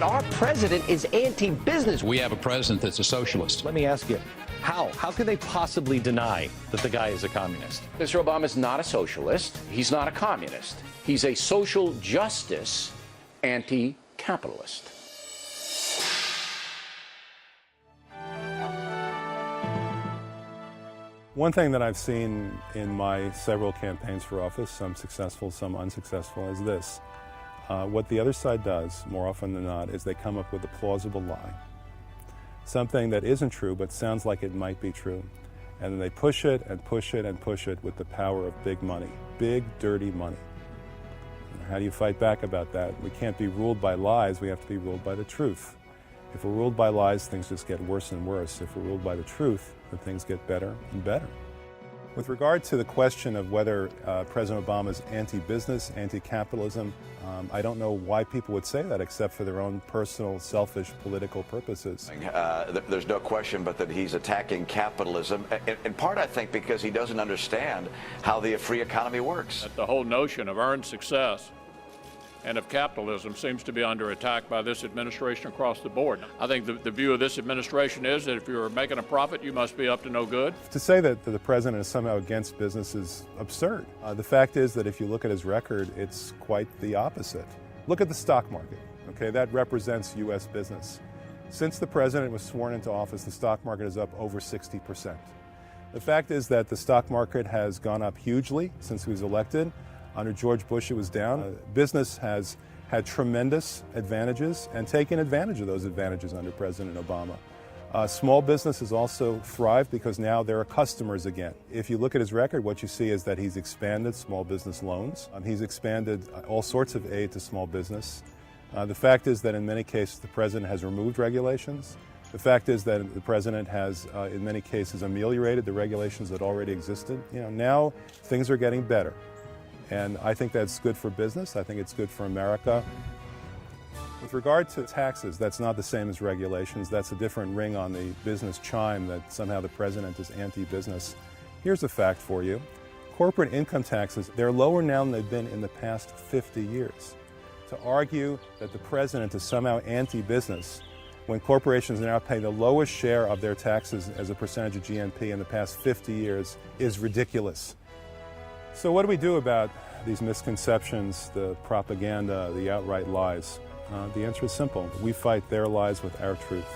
Our president is anti-business. We have a president that's a socialist. Let me ask you, how could they possibly deny that the guy is a communist? Mr. Obama's not a socialist. He's not a communist. He's a social justice anti-capitalist. One thing that I've seen in my several campaigns for office, some successful, some unsuccessful, is this. What the other side does, more often than not, is they come up with a plausible lie. Something that isn't true but sounds like it might be true. And then they push it and push it and push it with the power of big money, big, dirty money. How do you fight back about that? We can't be ruled by lies, we have to be ruled by the truth. If we're ruled by lies, things just get worse and worse. If we're ruled by the truth, then things get better and better. With regard to the question of whether President Obama is anti-business, anti-capitalism, I don't know why people would say that except for their own personal, selfish, political purposes. There's no question but that he's attacking capitalism, in part, I think, because he doesn't understand how the free economy works. The whole notion of earned success and of capitalism seems to be under attack by this administration across the board. I think the view of this administration is that if you're making a profit, you must be up to no good. To say that the president is somehow against business is absurd. The fact is that if you look at his record, it's quite the opposite. Look at the stock market, okay? That represents U.S. business. Since the president was sworn into office, the stock market is up over 60%. The fact is that the stock market has gone up hugely since he was elected. Under George Bush, it was down. Business has had tremendous advantages and taken advantage of those advantages under President Obama. Small business has also thrived because now there are customers again. If you look at his record, what you see is that he's expanded small business loans. He's expanded all sorts of aid to small business. The fact is that in many cases, the president has removed regulations. The fact is that the president has, in many cases, ameliorated the regulations that already existed. Now things are getting better. And I think that's good for business. I think it's good for America. With regard to taxes, that's not the same as regulations. That's a different ring on the business chime that somehow the president is anti-business. Here's a fact for you. Corporate income taxes, they're lower now than they've been in the past 50 years. To argue that the president is somehow anti-business when corporations now pay the lowest share of their taxes as a percentage of GNP in the past 50 years is ridiculous. So what do we do about these misconceptions, the propaganda, the outright lies? The answer is simple. We fight their lies with our truth.